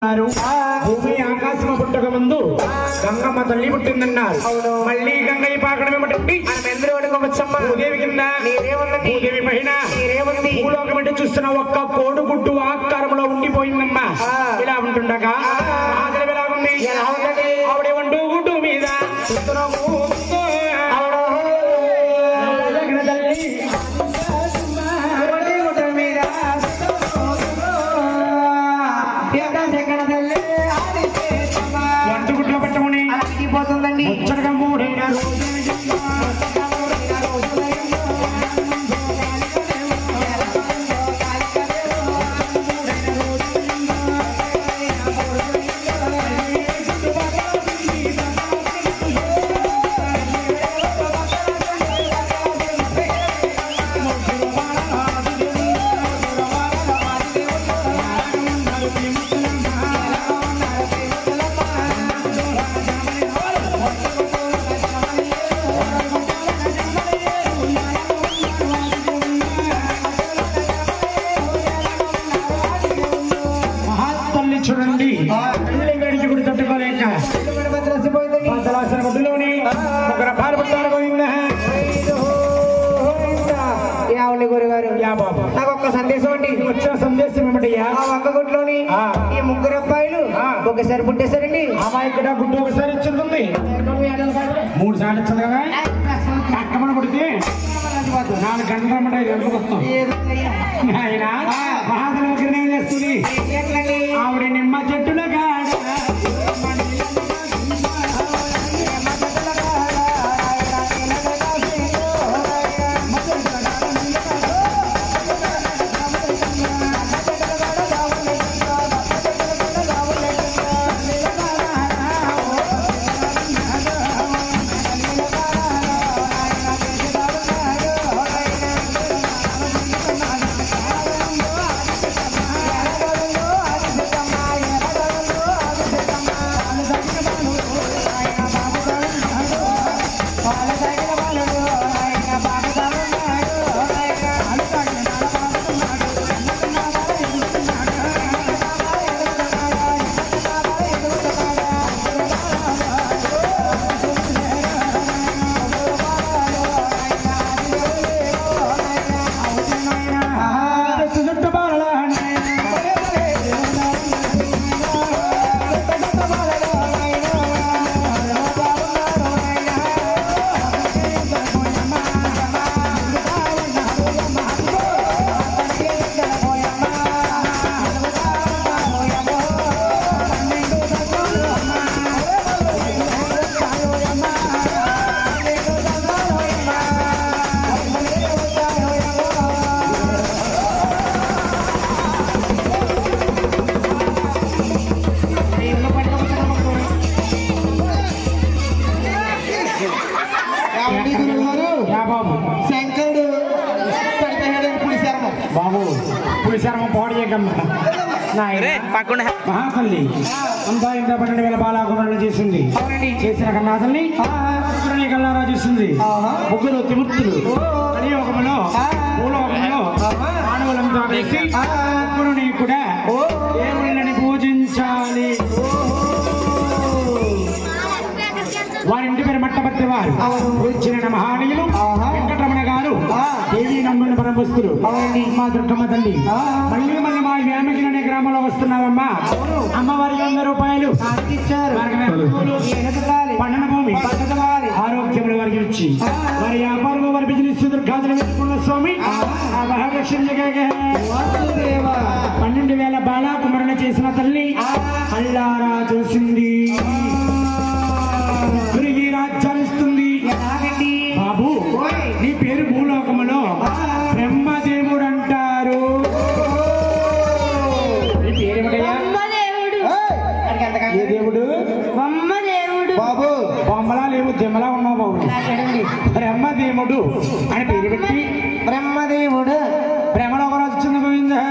భూమి ఆకాశం పుట్టక ముందు గంగమ్మ తల్లి పుట్టిందన్నారు. మళ్ళీ గంగయ్య పాకడం ఏమిటండి? భూదేవి కింద భూదేవి పైన భూలోకం అంటే చూస్తున్న ఒక్క కోడుగుడ్డు ఆకారంలో ఉండిపోయిందమ్మా. ఇలా ఉంటుండగా ఎలాగుంది? ఆవిడ వండు గుడ్డు మీద వంటగుడ్లో పెట్టమని పోతుందండి. ముచ్చటగా మూడైన చూడండి. గడిచి కూడా తట్టుకోలేక బద్దలాసిన గుడ్డులోని ఒక రకాలు పట్టారు పోయిందా? గురుగారు నాకు ఒక్క సందేశం అండి. వచ్చిన సందేశం ఏమిటయ్యా? ఆ వంక గుడ్లోని ఈ ముగ్గురు అబ్బాయిలు ఒకసారి పుట్టేశారండి. అమ్మాయి ఇక్కడ గుడ్డు ఒకసారి ఇచ్చింది, 3 సార్లు ఇచ్చింది కదా. అక్కమని పుడితే 4 గంటలు రమ్మంటే 5 గంటలకు వస్తాం. ఆయన మహాదేవి ఏం చేస్తుంది? ఆవిడ నిమ్మ చెట్టులో శంకరుడు బాబు పులిశర్మ పాడు చేయకమ్మా. మహాతల్లి అంతా ఇంత 12,000 బాలాకుమరులను చేసింది. చేసిన కన్నాతల్ని కల్లారా చేసింది. ముగ్గురు త్రిమూర్తులు కలియుగంలో భూలోకంలో మానవులంతా కలిసి ముగ్గురుని కూడా దేవుళ్ళని పూజించాలి. వారింటి పేరు మట్టపత్తి వారు వచ్చిన మహానీయులు వెంకటరమణ గారు, దేవి నమ్మిన పరమస్తులు మా దుర్గమ్మ తల్లి. మళ్ళీ మళ్ళీ మా వేమగిరి అనే గ్రామంలో వస్తున్నామమ్మా. అమ్మవారికి 100 రూపాయలు ఇచ్చారు. 12 భూమి ఆరోగ్యములు వారికి ఇచ్చి వారి వ్యాపారం వారి బిజినెస్ దుర్గాదులు పెట్టుకున్న స్వామి ఆ మహాలక్ష్మి 12,000 బాలాకుమరణ చేసిన తల్లి అల్లారా చూసింది. రాజ్యాలిస్తుంది బాబు. నీ పేరు భూలోకములో బ్రహ్మదేవుడు అంటారు. నీ పేరేమిటయ్యా? ఏ దేవుడు? బ్రహ్మదేవుడు బాబు. బొమ్మలా లేవు, దెమ్మలా ఉన్నావు బాబు. బ్రహ్మదేవుడు అని పేరు పెట్టి బ్రహ్మదేవుడు బ్రహ్మలోక రాజు చిన్న పోయిందా?